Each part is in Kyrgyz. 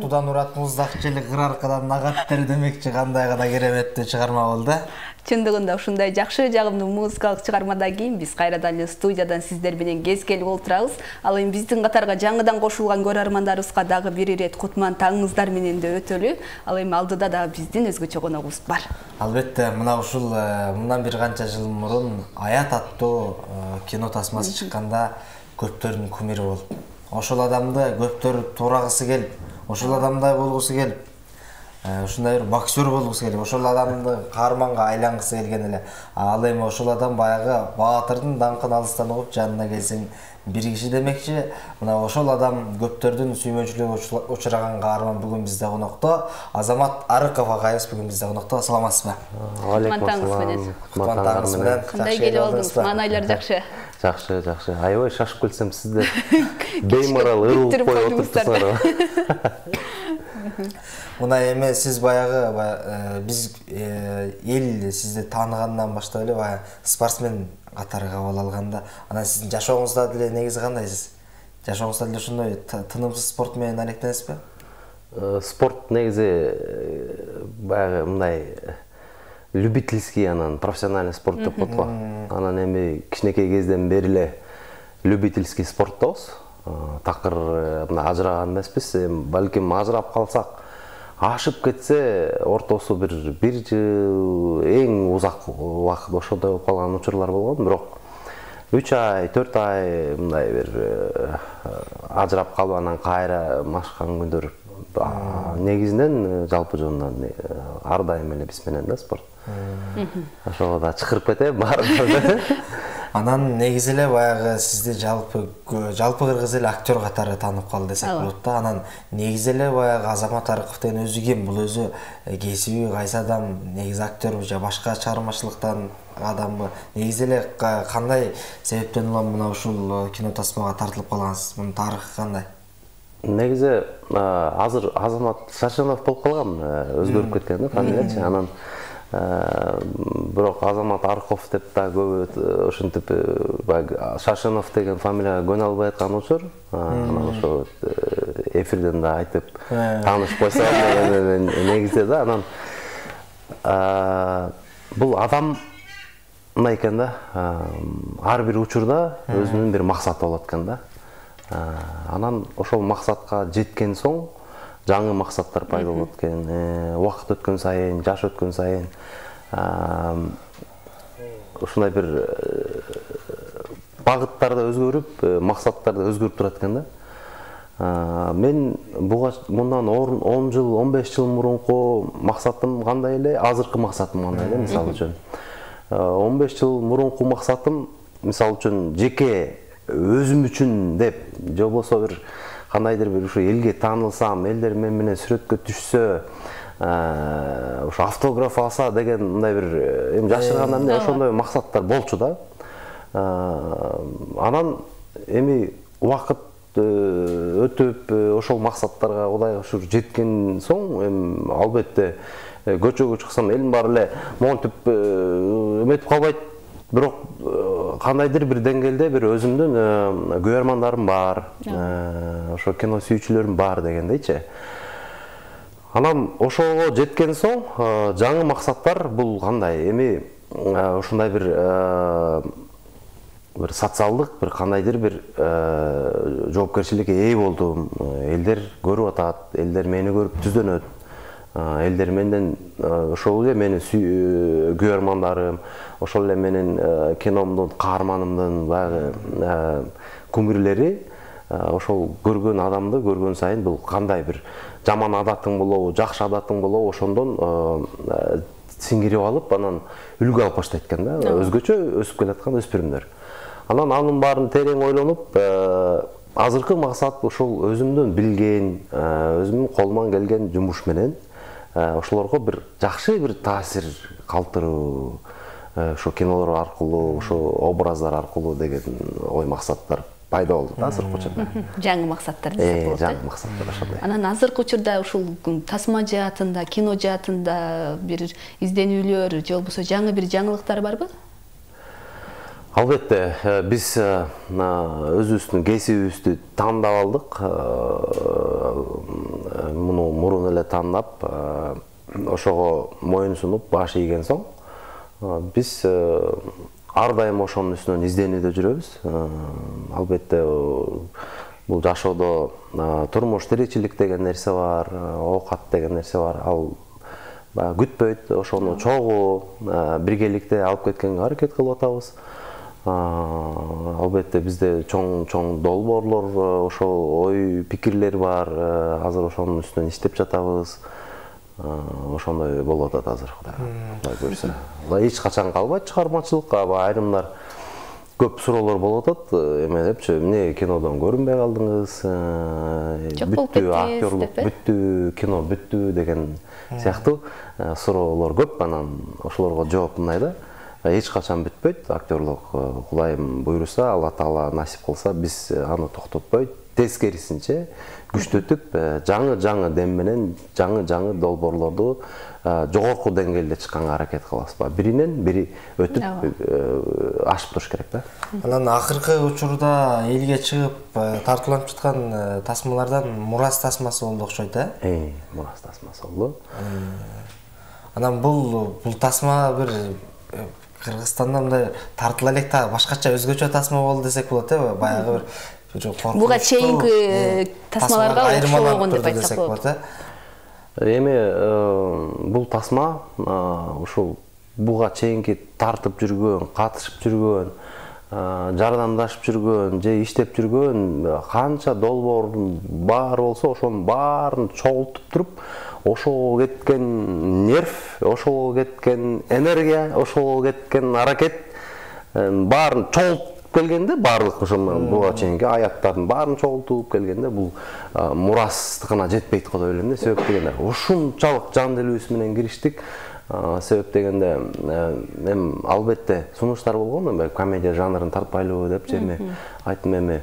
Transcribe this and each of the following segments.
Утудан уратыбызда акчелик кыр аркадан нагаттер демекчи кандай гана кереметтүү чыгарма болду. Чындыгында ушундай жакшы жагымдуу музыкалык чыгармадан кийин биз кайрадан эле студиядан сиздер менен кезгелип отурабыз. Ал эми биздин катарга жаңыдан кошулган көрөрмандарыбызга дагы бир ирет кутман таңыңыздар менен да өтөлү. Ал эми алдыда да биздин өзгөчө коногубуз бар. Албетте, мына ушул мындан бир канча жыл мурун Аят аттуу кино тасмасы чыкканда көптөрдүн кумири болуп, ошол адамды көптөр туурагысы келип, ошол адамдай болгусу келип, ушундай бир боксер болгусу келип, ошол адамды каарманга айлангысы келген эле. Ал эми ошол адам баягы баатырдын даңкын алыстан угуп жанына келсең бир киши демекчи. Мына ошол адам көптөрдүн сүймөнчүлүгүнө учураган каарман бүгүн бизде конокто. Азамат Арыков агайыбыз бүгүн бизде конокто. Саламатсызбы? Алейкум ассалам. Кутман менен. Кандай келип алдыңыз? Маанайлар жакшы. Жакшы, жакшы. Аябай шашып келсем сиздер беймарал ырылып коюп отурсуңар. Мына эми сиз баягы биз эл сизди тааныгандан баштап эле баягы спортсмен катары кабыл алганда, анан сиздин жашооңузда деле негизи кандайсыз? Жашооңузда деле ушундай тынымсыз спорт менен алектенесизби? Спорт негизи баягы мындай любительский, анан профессиональный спорт деп коет го. Анан эми кичинекей кезден бери эле любительский спорттобуз. Такыр мына ажыраган эмеспиз. Балким ажырап калсак, ашып кетсе ортосу бир жыл, эң узак убакыт ошондой болуп калган учурлар болгон. Бирок 3 ай, 4 ай мындай бир ажырап калып анан кайра машкан күндөр негизинен жалпы жонунан ар дайым эле биз менен да спорт. Ошого да чакырып кетем баардыгы. Анан негизи эле баягы сизди жалпы кыргыз эли актер катары таанып калды десек болот да. Анан негизи эле баягы Азамат Арыков деген өзү ким? Бул өзү кесиби кайсы адам? Негизи актерби же башка чыгармачылыктан адамбы? Негизи эле кандай себептен улам мына ушул кино тасмага тартылып калгансыз? Мунун тарыхы кандай? Негизи азыр Азамат Шашенов болуп калган, өзгөрүп кеткен да фамилиясы. Анан бирок Азамат Арыков деп да көбү ошентип Шашенов деген фамилияга көнө албай аткан учур. Анан ошо эфирден да айтып таанышып койсо деген негизде да. Анан бул адам мындай экен да, ар бир учурда өзүнүн бир максаты болот экен да. Анан ошол максатка жеткен соң жаңы максаттар пайда болот экен. Убакыт өткөн сайын, жаш өткөн сайын ушундай бир багыттар да өзгөрүп, максаттар да өзгөрүп турат экен да. Мен буга мындан 10 жыл, 15 жыл мурунку максатым кандай эле, азыркы максатым кандай эле, мисалы үчүн. 15 жыл мурунку максатым, мисалы үчүн, жеке өзүм үчүн деп, же болбосо бир кандайдыр бир ушу элге таанылсам, элдер мен менен сүрөткө түшсө, ушу автограф алса деген мындай бир эми жашыргандан эмне ошондой максаттар болчу да. Анан эми убакыт өтүп, ошол максаттарга Кудайга шүгүр жеткен соң, эми албетте көчөгө чыксам элдин баары эле монтип эметип калбайт. Бирок кандайдыр бир деңгээлде бир өзүмдүн көрөрмандарым бар, ошо кино сүйүүчүлөрүм бар дегендейчи. Анан ошого жеткен соң жаңы максаттар бул кандай? Эми ушундай бир социалдык, бир кандайдыр бир жоопкерчиликке ээ болдум. Элдер көрүп атат, элдер мени көрүп түздөнөт. Элдер менден ошол эле менин көрөрмандарым, ошол эле менин киномдун каарманымдын баягы кумирлери ошол көргөн адамды көргөн сайын бул кандай бир жаман адатың болобу, жакшы адатың болобу, ошондон сиңирип алып, анан үлгү алып баштайт экен да, өзгөчө өсүп келаткан өспүрүмдөр. Анан анын баарын терең ойлонуп, азыркы максат ошол өзүмдөн билген, өзүмдүн колуман келген жумуш менен ошолорго бир жакшы бир таасир калтыруу, ошо кинолор аркылуу, ошо образдар аркылуу деген ой максаттар пайда болду да азыркы учурда. Жаңы максаттар десек болот. Жаңы максаттар ошондой. Анан азыркы учурда ушул тасма жаатында, кино жаатында бир изденүүлөр, же болбосо жаңы бир жаңылыктар барбы? Албетте, биз өзүбүздүн кесибибизди тандап алдык. муну мурун эле таанап, ошого моюн сунуп баш ийген соң, биз ар дайым ошонун үстүнөн изденүүдө жүрөбүз. Албетте бул жашоодо турмуш, тиричилик деген нерсе бар, оокат деген нерсе бар. Ал күтпөйт, ошону чогуу биргеликте алып кеткенге аракет кылып атабыз. Албетте бизде чоң долбоорлор, ошол ой пикирлер бар. Азыр ошонун үстүнөн иштеп жатабыз. Ошондой болуп атат азыр, Кудай буйрса. Эч качан калбайт чыгармачылыкка, айрымдар көп суроолор болуп атат. Эме депчи, эмне кинодон көрүнбөй калдыңыз? Бүттү, актерлук бүттү, кино бүттү деген сыяктуу суроолор көп. Анан ошолорго жооп мындай да. Эч качан бүтпөйт актерлук. Кудайым буйруса, Алла Таала насип кылса, биз аны токтотпойт. Тескерисинче күчтөтүп, жаңы дем менен жаңы долбоорлорду жогорку деңгээлде чыкканга аракет кылабыз. Биринен бири өтүп ашып туруш керек да. Анан акыркы учурда элге чыгып тартууланып жаткан тасмалардан Мурас тасмасы болду окшойт, Мурас тасмасы болду. Анан бул тасма бир Кыргызстанда мындай тартыла элек та башкача өзгөчө тасма болду десек болот, баягы бир буга чейинки тасмаларга окшогон деп айтсак болот. Эми бул тасма ушул буга чейинки тартып жүргөн, катышып жүргөн, жардамдашып жүргөн, же иштеп жүргөн канча долбоор бар болсо, ошонун баарын чогултуп туруп, ошого кеткен нерв, ошого кеткен энергия, ошого кеткен аракет баарын чогултуп келгенде, барлык ошо буга чейинки аяттардын баарын чогултуп келгенде, бул Мурастыкына жетпейт го деп ойлойм да. Себеп дегенде ушунчалык жан делибиз менен кириштик. Себеп дегенде эми албетте сунуштар болгон, комедия жанрын тартпайлыбы деп эми айттым. Эми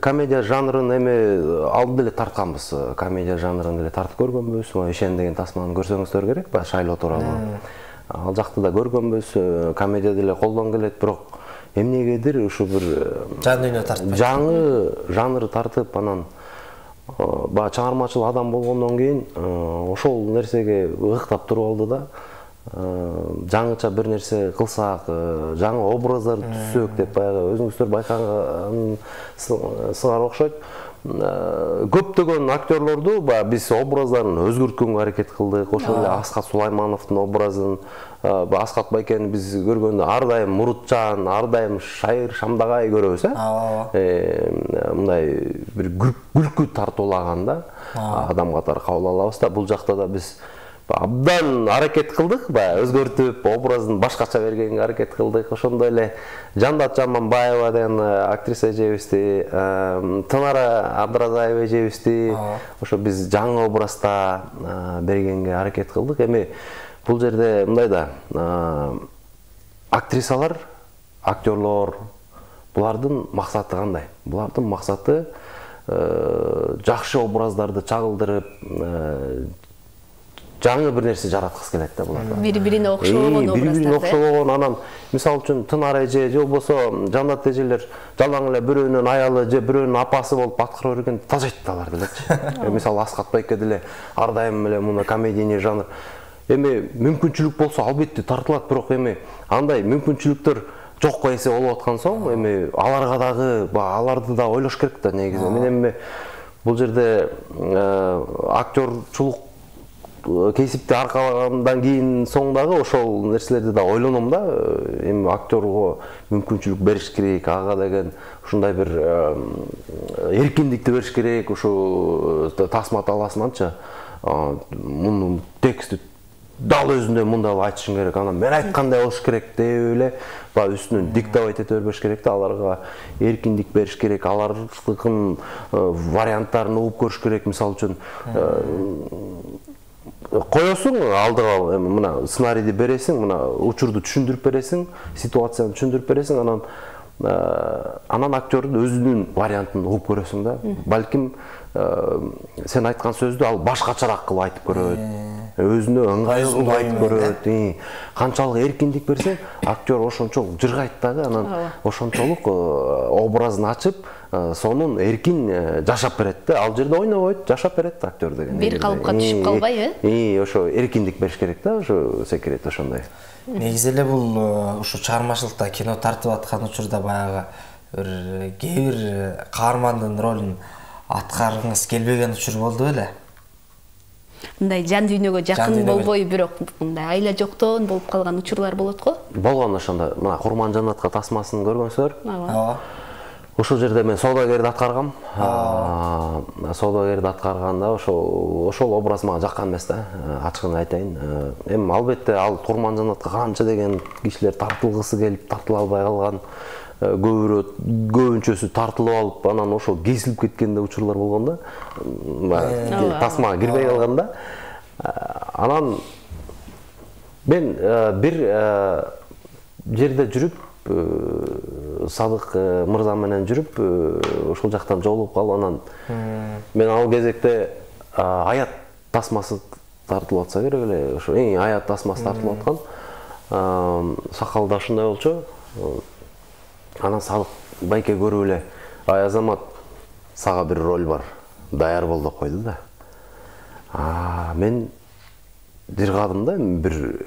комедия жанрын эми алып деле тартканбыз. Комедия жанрын деле тартып көргөнбүз. Ишен деген тасманы көрсөңүздөр керек, Шайлоо тууралуу. Ал жакты да көргөнбүз. Комедия деле колдон келет, бирок эмнегедир ушу бир жан дүйнө тартпайт. Жаңы жанры тартып, анан чыгармачыл адам болгондон кийин ошол нерсеге ыктап туруп алды да. Жаңыча бир нерсе кылсак, жаңы образдар түзсөк деп баягы өзүңүздөр байкаган сыңар окшойт. Көптөгөн актерлорду биз образдарын өзгөрткөнгө аракет кылдык. Ошол эле Аскат Сулаймановдун образын, Аскат байкени биз көргөндө ар дайым мурутчан, ар дайым шайыр, шамдагай көрөбүз, мындай бир күлкү тартуулаган да адам катары кабыл алабыз да. Бул жакта да биз абдан аракет кылдык, өзгөртүп, образын башкача бергенге аракет кылдык. Ошондой эле Жандат Жаманбаева деген актриса эжебизди, Тынара Абдыразаева эжебизди ошо биз жаңы образда бергенге аракет кылдык. Эми бул жерде мындай да, актрисалар, актерлор, булардын максаты кандай? Булардын максаты жакшы образдарды чагылдырып, жаңы бир нерсе жараткысы келет да булар. Бири-бирине окшогон образдар. Бири-бирине окшогон, анан мисалы үчүн Тынар эже же болбосо Жандат эжелер жалаң эле бирөөнүн аялы же бирөөнүн апасы болуп аткара берген тажайт алар делечи. Мисалы Аскат байке деле ар дайым эле муну комедийный жанр. Эми мүмкүнчүлүк болсо албетте тартылат, бирок эми андай мүмкүнчүлүктөр жокко эсе болуп аткан соң, эми аларга дагы аларды да ойлош керек да негизи. Эми бул жерде актёрчулук кесипти аркалагандан кийин соңдагы ошол нерселерди да ойлоном да. Эми актёрго мүмкүнчүлүк бериш керек, ага деген ушундай бир эркиндикти бериш керек. Ушу тасма талаасынанчы муну текстти дал өзүндөй мындай айтышың керек, анан мен айткандай болуш керек деп эле үстүнөн диктовать эте бербеш керек да. Аларга эркиндик бериш керек, алардын варианттарын угуп көрүш керек. Мисалы үчүн коесуң алдыга, мына сценарийди бересиң, мына учурду түшүндүрүп бересиң, ситуацияны түшүндүрүп бересиң, анан актёрдун өзүнүн вариантын угуп көрөсүң да. Балким сен айткан сөздү ал башкачараак кылып айтып көрөт. өзүнө ыңгайлуу айтып көрөт. Канчалык эркиндик берсе, актер ошончолук жыргайт дагы, анан ошончолук образын ачып, сонун эркин жашап берет да. Ал жерде ойнобойт, жашап берет актер деген. Бир калыпка түшүп калбай, ошо эркиндик бериш керек да, ошо секрет ошондой. Негизи эле бул ушу чыгармачылыкта кино тартып аткан учурда баягы бир кээ бир каармандын ролун аткаргыңыз келбеген учур болду беле? Мындай жан дүйнөгө жакын болбой, бирок мындай айла жоктон болуп калган учурлар болот го? Болгон ошондо. Мына Курман Жаннатка тасмасын көргөнсүздөр. Ооба. Ошол жерде мен соодагерди аткаргам. Соодагерди аткарганда ошол образ мага жаккан эмес да. Ачыгын айтайын. Эми албетте ал Курман Жаннатка канча деген кишилер тартылгысы келип, тартыла албай калган. Көбүнчөсү тартылып алып, анан ошол кесилип кеткен учурлар болгон да. Тасмага кирбей калган да. Анан мен бир жерде жүрүп, Садык мырза менен жүрүп, ошол жактан жолугуп калып, анан мен ал кезекте аят тасмасы тартылып атса керек эле, ошо эң аят тасмасы тартылып аткан. Сакалда ушундай болчу. Анан Садык байке көрүп эле, ай Азамат, сага бир роль бар, даяр бол деп койду да. Мен жыргадым да, бир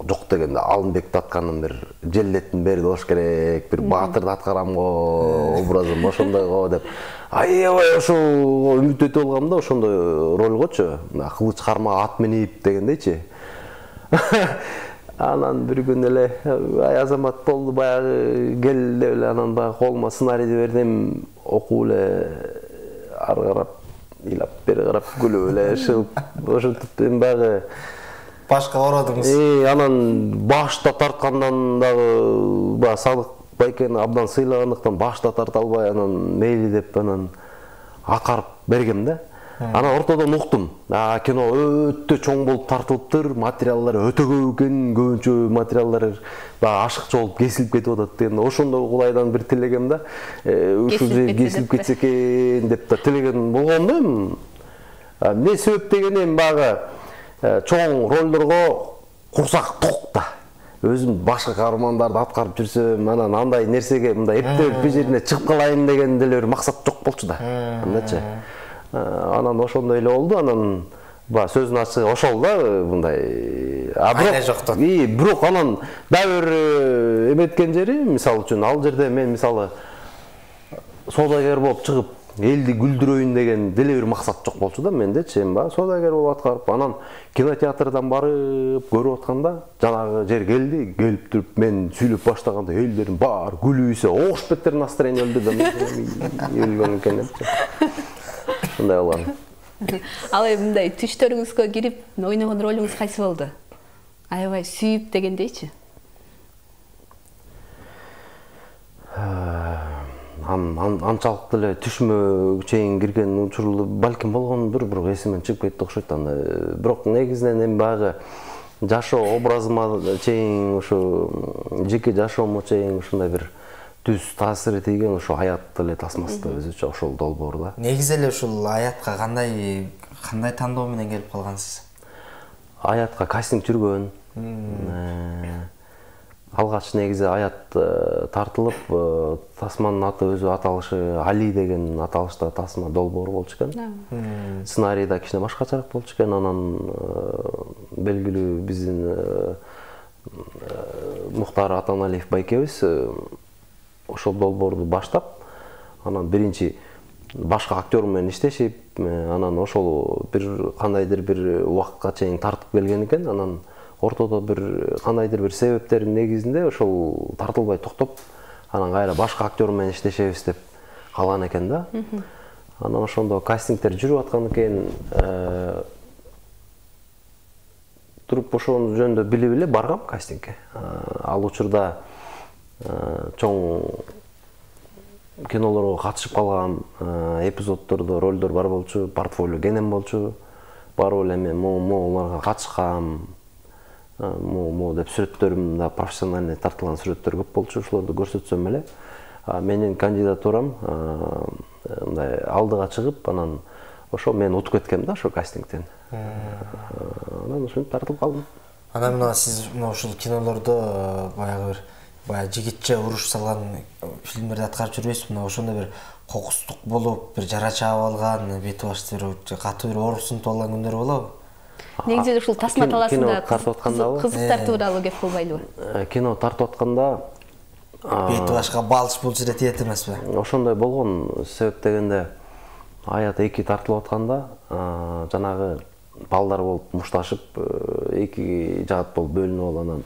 жок дегенде Алымбекти атканым бир Желлеттин бери болуш керек, бир баатырды аткарам го, образым ошондой го деп. Аябай ошо үмүт этип алгам да, ошондой ролгочу, кылыч кармак ат минип дегендейчи. Анан бир күн эле, ай Азамат болду, баягы кел деп эле, анан баягы колума сценарийди бердим, окуп эле, ары карап ыйлап, бери карап күлүп эле, шыгып, ошентип эми баягы башка ородуңуз. Анан башта тарткандан дагы баягы Садык байкени абдан сыйлагандыктан башта тарта албай, анан мейли деп анан акарып бергем да. Анан ортодон уктум. Кино өтө чоң болуп тартылыптыр, материалдар өтө көп экен, көбүнчө материалдар баягы ашыкча болуп кесилип кетип атат деген. Ошондой Кудайдан бир тилегем да. Ушул же кесилип кетсе экен деп да тилеген болгон да. Эмне себеп деген эми баягы чоң ролдорго курсак ток да. Өзүм башка каармандарды аткарып жүрсөм, анан андай нерсеге мындай эптеп бир жерине чыгып калайын деген деле бир максат жок болчу да. Андачы. Анан ошондой эле болду. Анан сөздүн ачыгы ошол да, мындай. Бирок анан дагы бир эметкен жери, мисалы үчүн, ал жерде мен мисалы соодагер болуп чыгып, элди күлдүрөйүн деген деле бир максат жок болчу да мендечи. Эми соодагер болуп аткарып, анан кинотеатрдан барып көрүп атканда, жанагы жер келип туруп мен сүйлөп баштаганда элдердин баары күлүүсө, ош беттер настроение өлдү да. Өлгөн экен депчи. Ушундай болгон. Ал эми мындай түштөрүңүзгө кирип ойногон ролуңуз кайсы болду? Аябай сүйүп дегендейчи. Анчалык деле түшмө чейин кирген учурлар балким болгондур, бирок эсимден чыгып кетти окшойт анда. Бирок негизинен эми баягы жашоо образыма чейин, ушу жеке жашоомо чейин ушундай бир түз таасир тийген ошо аят эле тасмасы өзүчө ошол долбоор да. Негизи эле ушул аятка кандай тандоо менен келип калгансыз? Аятка кастинг жүргөн. Алгач негизи аят тартылып, тасманын аты өзү аталышы Али деген аталышта тасма долбоор болчу экен. Сценарийда кичине башкачараак болчу экен. Анан белгилүү биздин Мухтар Атаналиев байкебиз ошол долбоорду баштап, анан биринчи башка актер менен иштешип, анан ошол бир кандайдыр бир убакытка чейин тартып келген экен. Анан ортодо бир кандайдыр бир себептердин негизинде ошол тартылбай токтоп, анан кайра башка актер менен иштешебиз деп калган экен да. Анан ошондо кастингдер жүрүп аткан экен. Туруп ошол жөнүндө билип эле баргам кастингге. Ал учурда чоң кинолорго катышып калгам, эпизоддордо ролдор бар болчу, портфолио кенен болчу. Барып эле мен оларга катышкам, деп сүрөттөрүм да профессиональный тартылган сүрөттөр көп болчу, ошолорду көрсөтсөм эле менин кандидатурам мындай алдыга чыгып, анан ошо мен утуп кеткем да ошо кастингден. Анан ошентип тартылып калдым. Анан мына сиз ушул кинолордо баягы бир жигитче уруш салган фильмдерди аткарып жүрбөйсүз? Мына ошондой бир кокустук болуп, бир жара чаап алган, бети башты бир катуу бир оорусунтуп алган күндөр болобу? Негизи ушул тасма талаасында кызык тартуу тууралуу кеп кылбайлыбы? Кино тартып атканда бети башка балыш булчу эле тиет эмеспи? Ошондой болгон. Себеп дегенде аят 2 тартылып атканда жанагы балдар болуп мушташып, эки жаат болуп бөлүнүп алып анан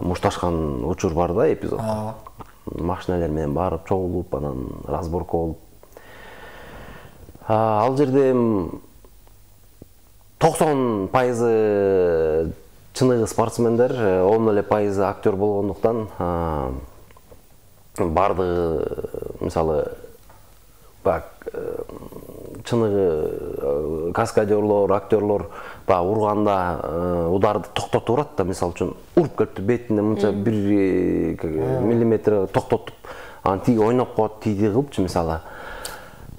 мушташкан учур бар да, эпизод. Машиналар менен барып чогулуп, анан разборка болуп. Ал жерде 90% чыныгы спортсмендер, 10 эле пайызы актер болгондуктан бардыгы мисалы чыныгы каскадерлор, актерлор урганда ударды токтотуп турат да, мисалы үчүн уруп кетти бетине мынча 1 миллиметр токтотуп, анан тиги ойноп коет, тиги кылыпчы мисалы.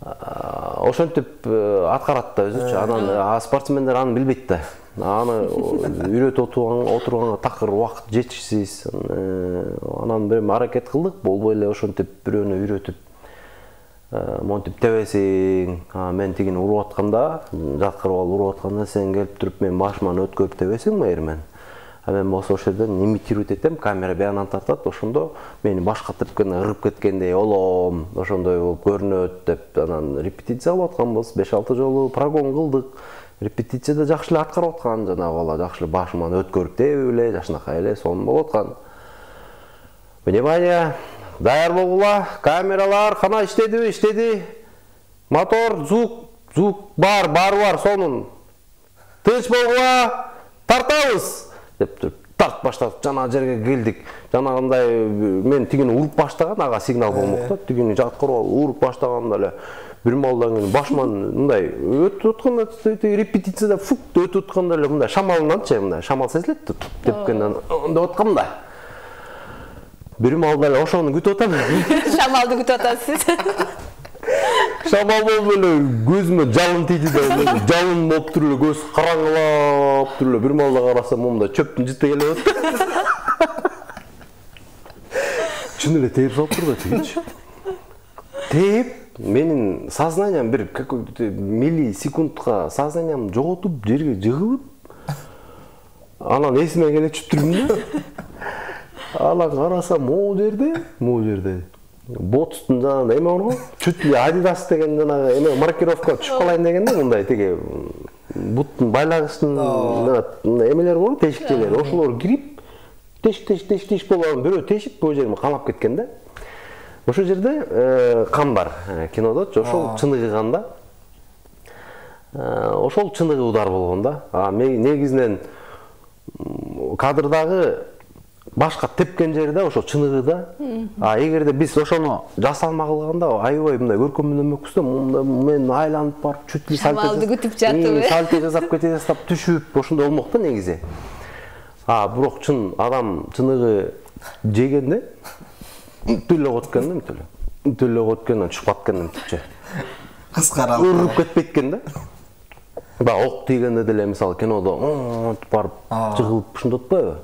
Ошентип аткарат да өзүчү. Анан спортсмендер аны билбейт да. Аны үйрөтүп отурганга такыр убакыт жетишсиз. Анан бир аракет кылдык, болбой эле ошентип бирөөнү үйрөтүп монтип тебесиң, мен тигини уруп атканда, жаткырып алып уруп атканда сен келип туруп мен башыман өткөрүп тебесиң майырмен. Мен болсо ошол жерден имитировать этем, камера баянан тартат, ошондо мени башка тепкенде ырып кеткендей олом, ошондой болуп көрүнөт деп анан репетиция кылып атканбыз. 5-6 жолу прогон кылдык. Репетицияда жакшы эле аткарып аткан, жанагы бала жакшы эле башыман өткөрүп тебип эле, жакшынакай эле сонун болуп аткан. Внимание! Даяр болгула, камералар кана иштедиби? Иштеди. Мотор, звук бар, сонун. Тынч болгула, тартабыз деп туруп тарт баштадык. Жана жерге келдик. Жанагындай мен тигини уруп баштаган, ага сигнал болмок да. Тигини жаткырып уруп баштаганда эле бир малдан кийин башман мындай өтүп атканда, репетицияда өтүп атканда эле мындай шамалынанчы, мындай шамал сезилет тепкенден деп аткам да. Бир малда эле ошону күтүп атам. Шамалды күтүп атасыз. Шамал болуп эле көзүмө жалын тийди да, жалын болуп туруп эле көз караңгылап туруп эле бир малда карасам момундай чөптүн жыты келип атты. Чын эле тээп салып турду тигинчи. Тээп менин сознаниям бир какой-то миллисекундка сознаниям жоготуп жерге жыгылып, анан эсиме келе чүптүрдүм да. Анан карасам могу жерде ботустун жанагындай эме бар го, чуть ли Adidas деген жанагы эме маркировка түшүп калайын дегенде мындай тиги буттун байлагычтын эмелери бар, тешикчелери, ошолор кирип тешик болгон бирөө тешип бул жериме камап кеткен да. Ошол жерде кан бар кинодочу, ошол чыныгы кан да. Ошол чыныгы удар болгон да. Негизинен кадрдагы башка тепкен жери да ошол чыныгы да. Эгерде биз ошону жасалма кылганда аябай мындай көркөмдөнмөкпүз да. Мен айланып барып чуть ли шамалды күтүп жатып, сальто жасап кете жастап түшүп ошондой болмок да негизи. Бирок чын адам чыныгы жегенде түлө котканда түлө коткандан чыгып аткандан типче кыскаралып уруп кетпейт экен да. Ок тийгенде деле мисалы кинодо барып жыгылып ушунтип атпайбы?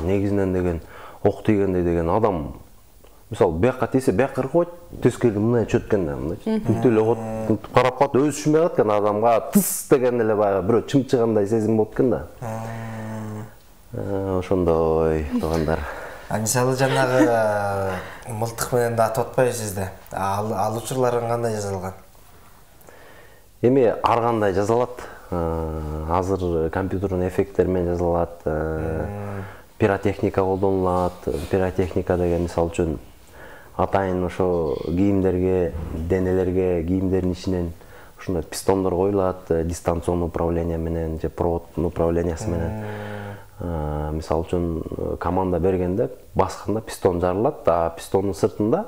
Негизинен деген ок тийгенде деген адам мисалы бияка тийсе бияка ыргып койт, тескери мындай чөткөн да, мындай түлө кот карап калат, өзү түшүнбөй калат экен адамга тыс дегенде эле баягы бирөө чымчыгандай сезим болот экен да. Ошондой туугандар. Мисалы жанагы мылтык менен да атып атпайсыз да. Ал учурларын кандай жасалган? Эми ар кандай жасалат. Азыр компьютердин эффекттери менен жасалат. Пиротехника колдонулат. Пиротехника деген мисалы үчүн атайын ошо кийимдерге, денелерге, кийимдердин ичинен ушундай пистондор коюлат, дистанционный управление менен же проводдун управлениясы менен. Мисалы үчүн команда бергенде басканда пистон жарылат, пистондун сыртында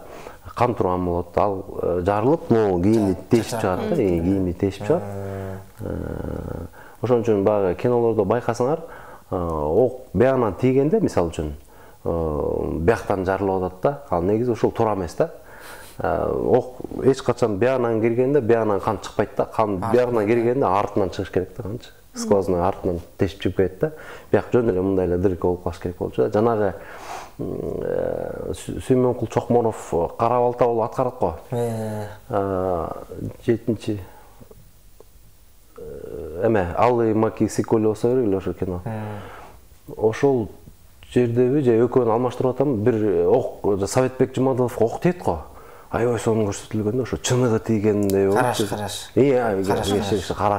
кан турган болот. Ал жарылып, могу кийимди тешип чыгат да, кийимди тешип чыгат. Ошон үчүн баягы кинолордо байкасаңар, ок биягынан тийгенде, мисалы үчүн, бияктан жарылып атат да, ал негизи ошол туура эмес да. Ок эч качан биягынан киргенде биягынан кан чыкпайт да, кан биягынан киргенде артынан чыгыш керек да канчы. сквозной артынан тешип чыгып кетет да. Бияк жөн эле мындай эле дырка болуп калыш керек болчу да. Жанагы Сүймөнкул Чокмонов кара балта болуп аткарат го. 7-чи эме Алый Маки Сиколи болсо керек эле ошо кино. Ошол жердеби же экөөнү алмаштырып атам, бир ок Советбек Жумадылов ок тиет го. Аябай сонун көрсөтүлгөндө ошо чыныгы тийгендей болуп.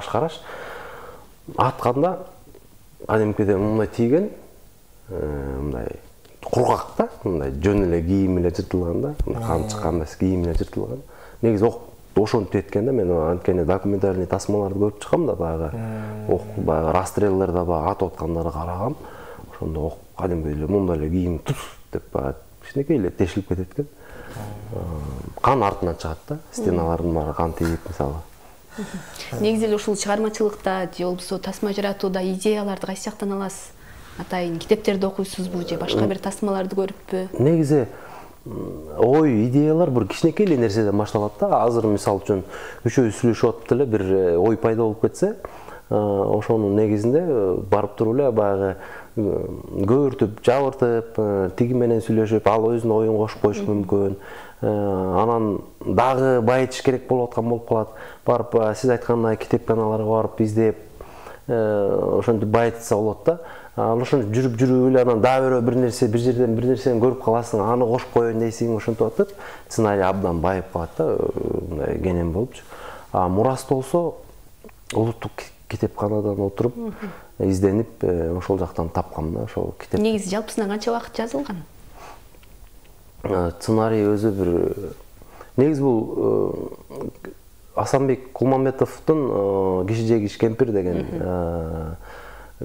Караш. Атканда кадимкиден мындай тийген, мындай кургак да, мындай жөн эле кийим эле жыртылган да, кан чыккандай кийим эле жыртылган. Негизи ок ошонтип эткенде мен анткени документальный тасмаларды көрүп чыккам да, баягы ок баягы расстреллерде баягы атып аткандарды карагам. Ошондо ок кадимки эле мындай эле кийим туз деп баягы кичинекей эле тешилип кетет экен. Кан артынан чыгат да, стеналардын баары кан тийип мисалы. Негизи эле ушул чыгармачылыкта же болбосо тасма жаратууда идеяларды кайсы жактан аласыз? Атайын китептерди окуйсузбу же башка бир тасмаларды көрүппү? Негизи ой, идеялар бир кичинекей эле нерседен башталат да. Азыр мисалы үчүн үчөөбүз сүйлөшүп атып эле бир ой пайда болуп кетсе, ошонун негизинде барып туруп эле баягы көөртүп, жабыртып, тиги менен сүйлөшүп, ал өзүнүн оюн кошуп коюшу мүмкүн. Анан дагы байытыш керек болуп аткан болуп калат. Барып сиз айткандай китепканаларга барып издеп, ошентип байытса болот да. Ошентип жүрүп эле анан дагы бир нерсе, бир жерден бир нерсени көрүп каласың, аны кошуп коеюн дейсиң, ошентип атып, сценарий абдан байып калат да, мындай кенен болупчу. Мурас болсо улуттук китепканадан отуруп, изденип, ошол жактан тапкам да, ошол китеп. Негизи жалпысынан канча убакыт жазылган? Сценарий өзү бир негизи бул Асанбек Кулмамбетовдун Киши же киш кемпир деген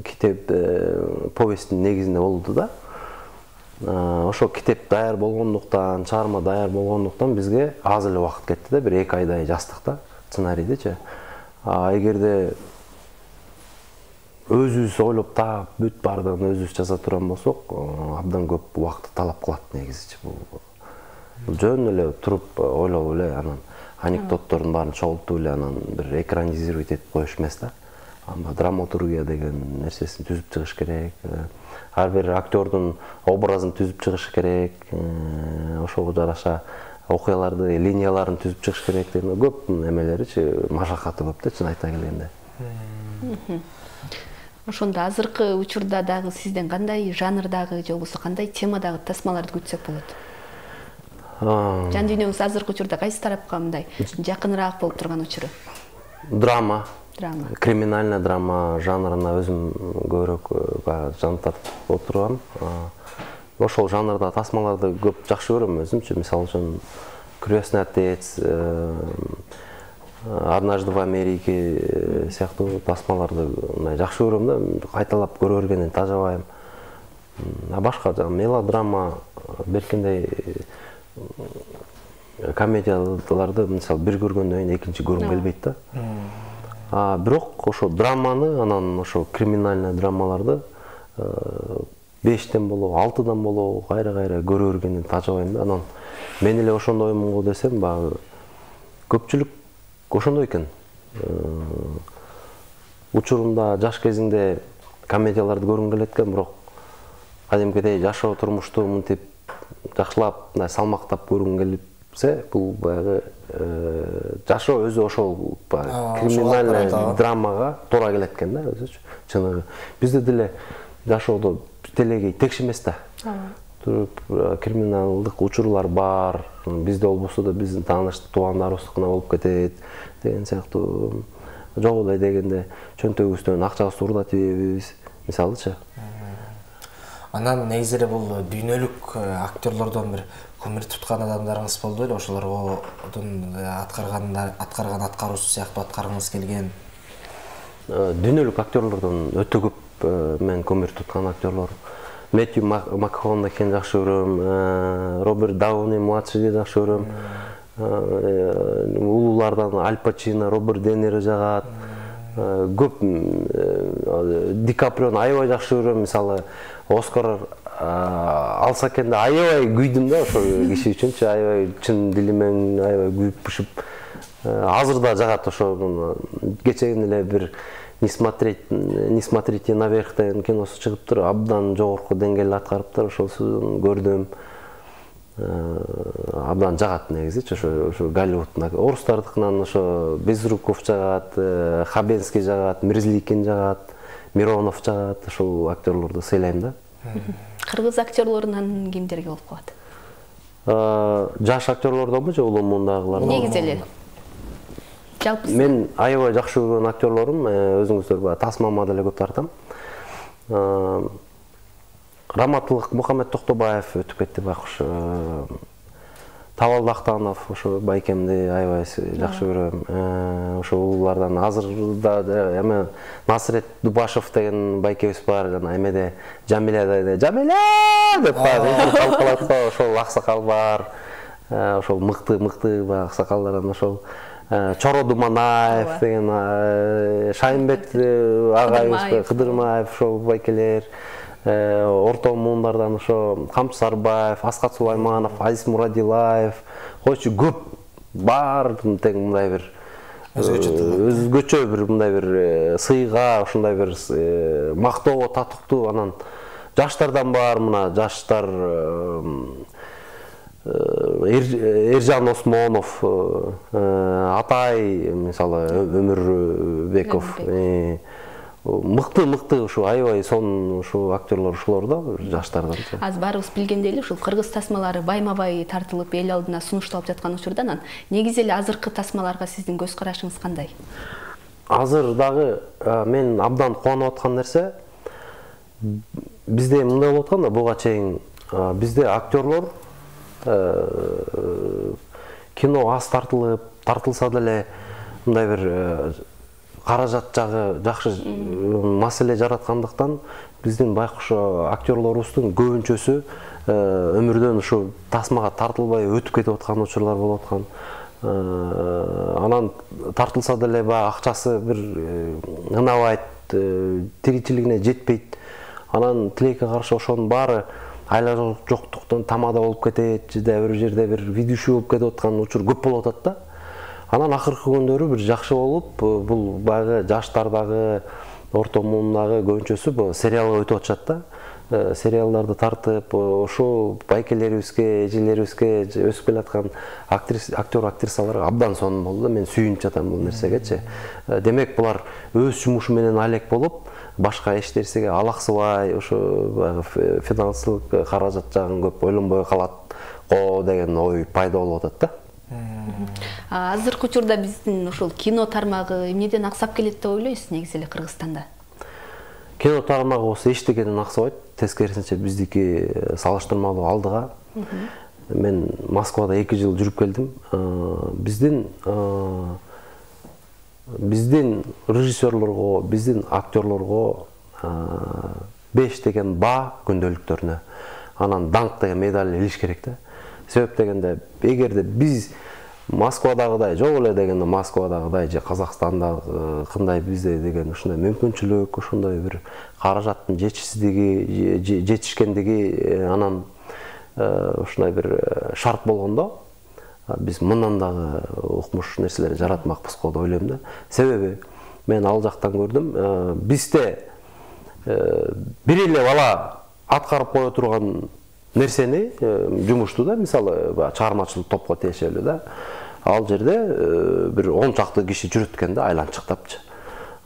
китеп повесттин негизинде болду да. Ошо китеп даяр болгондуктан, чыгарма даяр болгондуктан бизге аз эле убакыт кетти да, бир 2 айдай жаздык да сценариydичи. Эгерде өзүбүз ойлоп таап, бүт бардыгын өзүбүз жаза турган болсок, абдан көп убакытты талап кылат негизичи. Бул жөн эле туруп ойлоп эле анан анекдоттордун баарын чогултуп эле анан бир экранизировать этип коюш эмес да. Драматургия деген нерсесин түзүп чыгыш керек. Ар бир актёрдун образын түзүп чыгыш керек. Ошого жараша окуяларды, линияларын түзүп чыгыш керек деген көп эмелеричи, машакаты көп да, чын айта келгенде. Ошондо азыркы учурда дагы сизден кандай жанрдагы же болбосо кандай темадагы тасмаларды күтсөк болот? Жан дүйнөңүз азыркы учурда кайсы тарапка мындай жакыныраак болуп турган учуру? Драма. Криминальная драма жанрына өзүм көбүрөөк жан тартып отургам. Ошол жанрда тасмаларды көп жакшы көрөм өзүмчү. Мисалы үчүн Крестный отец, Однажды в Америке сыяктуу тасмаларды жакшы көрөм да, кайталап көрө бергенден тажабайм. Башка мелодрама, беркиндей комедияларды мисалы бир көргөндөн кийин экинчи көргүм келбейт да. Бирок ошо драманы, анан ошо криминальный драмаларды 5тен болобу, 6дан болобу кайра-кайра көрө бергенден тажабайм да. Анан мен эле ошондоймун го десем, баягы көпчүлүк ошондой экен. Учурунда жаш кезиңде комедияларды көргүң келет экен, бирок кадимкидей жашоо турмушту мынтип жакшылап, салмактап көргүң келипсе, бул баягы жашоо өзү ошол криминальный драмага туура келет экен да, өзүчү чыныгы. Бизде деле жашоодо телегей текшемес да. Туруп криминалдык учурлар бар. Бизде болбосо да биздин тааныш туугандарыбыздыкына болуп кетет деген сыяктуу. Жок эле дегенде чөнтөгүбүздөн акчабызды урда тийбейбиз, мисалычы. Анан негизи эле бул дүйнөлүк актерлордон бир көмүр туткан адамдарыңыз болду беле? Ошолордун аткарган аткаруусу сыяктуу аткаргыңыз келген? Дүйнөлүк актерлордон өтө көп мен көмүр туткан актерлор. Мэтью МакКонахини жакшы көрөм, Роберт Дауни младшийди жакшы көрөм. Улуулардан Аль Пачино, Роберт Де Ниро жагат. Көп Ди Каприону аябай жакшы көрөм. Мисалы, Оскар алса экенде аябай күйдүм да, ошо киши үчүнчү аябай чын дилимен аябай күйүп бышып. Азыр да жагат ошо кечен эле бир не смотрите наверх деген киносу чыгыптыр, абдан жогорку деңгээлде аткарыптыр, ошол сөзүн көрдүм. Абдан жагат негизичи ошо Голливудтун орустардыкынан ошо Безруков жагат, Хабенский жагат, Мирзликин жагат, Миронов жагат, ошол актерлорду сыйлайм да. Кыргыз актерлорунан кимдерге болуп калат? Жаш актерлордобу же улуу муундагылар? Негизи эле. Жалпы Мен аябай жакшы көргөн актерлорум, өзүңүздөр баягы Тасмамада эле көп тартам. Раматылык Мухаммед Токтобаев өтүп кетти байкуш. Табалды Актанов, ошо байкемди аябай жакшы көрөм. Ошо улуулардан азырда эме Насырет Дубашев деген байкебиз бар, жана эмеде Жамиля деп калкалат го, ошол аксакал бар. Ошол мыкты баягы аксакалдардан ошол Чоро Думанаев деген, Шайынбек агайыбыз, Кыдырмаев, ошол байкелер. Орто муундардан ошо Камчы Сарбаев, Аскат Сулайманов, Азиз Мурадилаев, койчу көп бар тең мындай бир өзгөчө бир мындай бир сыйга, ошондой бир мактоого татыктуу, анан жаштардан бар, мына жаштар Эржан Осмонов, Атай, мисалы Өмүрбеков, мыкты ушу аябай сонун ушу актерлор ушулар да, жаштардан. Аз баарыбыз билгендей эле ушул кыргыз тасмалары байма-бай тартылып эл алдына сунушталып жаткан учурда, негизи эле азыркы тасмаларга сиздин көз карашыңыз кандай? Азыр дагы мен абдан кубанып аткан нерсе, бизде мындай болуп аткан да, буга чейин бизде актерлор кино аз тартылса деле мындай бир каражат жагы жакшы маселе жараткандыктан биздин байкуш актерлорубуздун көбүнчөсү өмүрдөн ушу тасмага тартылбай өтүп кетип аткан учурлар болуп аткан. Анан тартылса деле баягы акчасы бир ынабайт, тиричилигине жетпейт. Анан тилекке каршы ошонун баары айла жоктуктан тамада болуп кетет, же бир жерде бир ведущий болуп кетип аткан учур көп болуп атат да. Анан акыркы күндөрү бир жакшы болуп, бул баягы жаштардагы, орто муундагы көбүнчөсү бул сериалга өтүп атышат да. Сериалдарды тартып, ошо байкелерибизге, эжелерибизге өсүп келаткан актер, актрисалар абдан сонун болду. Мен сүйүнүп жатам бул нерсегечи. Демек булар өз жумушу менен алек болуп, башка эч нерсеге алаксыбай, ошо баягы финансылык каражат жагын көп ойлонбой калат го деген ой пайда болуп атат да. Азыркы учурда биздин ушул кино тармагы эмнеден аксап келет деп ойлойсуз негизи эле Кыргызстанда? Кино тармагы болсо эчтекеден аксабайт, тескерисинче биздики салыштырмалуу алдыга. Мен Москвада 2 жыл жүрүп келдим. Биздин режиссерлорго, биздин актерлорго 5 деген баа күндөлүктөрүнө, анан даңк деген медаль илиш керек да. Себеп дегенде, эгерде биз Москвадагыдай, жок эле дегенде Москвадагыдай же Казакстанда кандай бизде деген ушундай мүмкүнчүлүк, ушундай бир каражаттын жетишсиздиги, жетишкендиги, анан ушундай бир шарт болгондо, биз мындан дагы укмуш нерселерди жаратмакпыз го деп ойлойм да. Себеби мен ал жактан көрдүм, бизде бир эле бала аткарып кое турган нерсени, жумушту да, мисалы чыгармачылык топко тиешелүү да. Ал жерде бир 10 чакты киши жүрөт экен да, айланчыктапчы.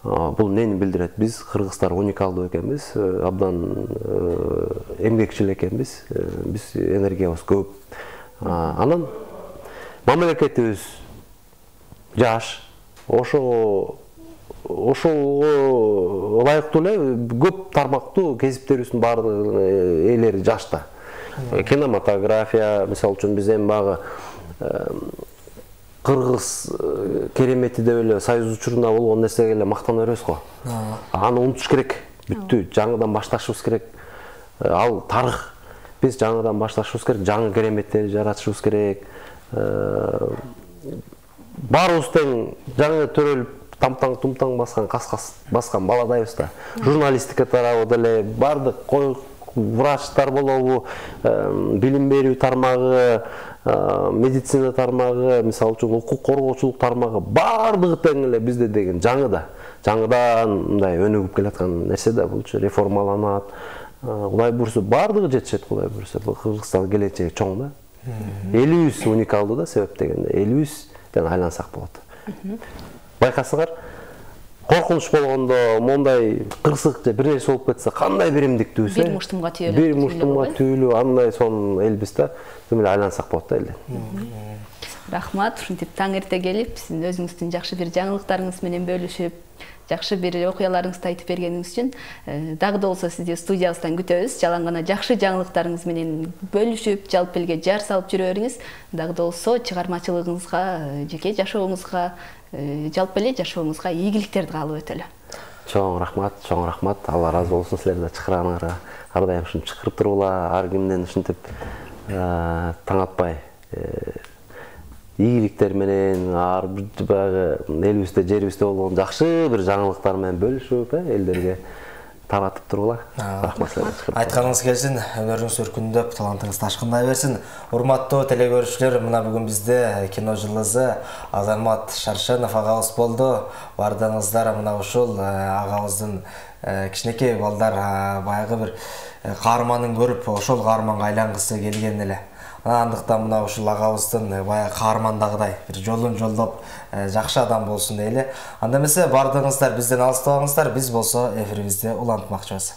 Бул нени билдирет? Биз кыргыздар уникалдуу экенбиз, абдан эмгекчил экенбиз, биз энергиябыз көп. Анан мамлекетибиз жаш, ошого ылайыктуу эле көп тармактуу кесиптерибиздин баардык ээлери жашта. Кинематография, мисалы үчүн биз эми багы кыргыз керемети деп эле Союз учурунда болгон нерсеге эле мактана беребиз го. Аны унутуш керек. Бүттү, жаңыдан башташыбыз керек. Ал тарых. Биз жаңыдан башташыбыз керек, жаңы кереметтер жаратышыбыз керек. Баарыбыз тең жаңы төрөлүп тамтаң тумтаң баскан баладайбыз да. Журналистика тарабы деле бардык врачтар болобу, билим берүү тармагы, медицина тармагы, мисалы үчүн укук коргоочулук тармагы бардыгы тең эле бизде деген жаңы да. жаңыдан мындай өнүгүп келаткан нерсе да булчу, реформаланат. Кудай буйрса бардыгы жетишет, Кудай буйрса. Бул Кыргызстан келечеги чоң да. Элибиз уникалдуу да, себеп дегенде элибизден айлансак болот. Байкасаңар, коркунуч болгондо мондай кырсык же бир нерсе болуп кетсе, кандай биримдиктүүсө, бир муштумга түйүлүп, бир муштумга түйүлүп, андай сонун элбиз да, демек айлансак болот да элден. Рахмат, ушинтип таң эрте келип, сиздин өзүңүздүн жакшы бир жаңылыктарыңыз менен бөлүшүп, жакшы бир окуяларыңызды айтып бергениңиз үчүн дагы да болсо сизди студиябыздан күтөбүз. Жалаң гана жакшы жаңылыктарыңыз менен бөлүшүп, жалпы элге жар салып жүрө бериңиз. Дагы да болсо чыгармачылыгыңызга, жеке жашооңузга, жалпы эле жашооңузга ийгиликтерди каалап өтөлү. Чоң рахмат. Алла разы болсун силердин чакырганыңарга. Ар дайым ушинтип чакырып туругула, ар кимден ушинтип таң атпай ийгиликтер менен, ар бир баягы элибизде, жерибизде болгон жакшы бир жаңылыктар менен бөлүшүп, элдерге таратып тургула. Рахмат силерге. Айтканыңыз келсин, өнөрүңүз өркүндөп, талантыңыз ташкындай берсин. Урматтуу телекөрүүчүлөр, мына бүгүн бизде кино жылдызы Азамат Шаршенов агабыз болду. Бардыңыздар мына ушул агабыздын кичинекей балдар баягы бир каарманын көрүп, ошол каарманга айлангысы келген эле. Андыктан мына ушул агабыздын баягы каармандагыдай бир жолун жолдоп жакшы адам болсун дейли. Анда эмесе бардыгыңыздар бизден алыстабаңыздар, биз болсо эфирибизди улантмакчыбыз.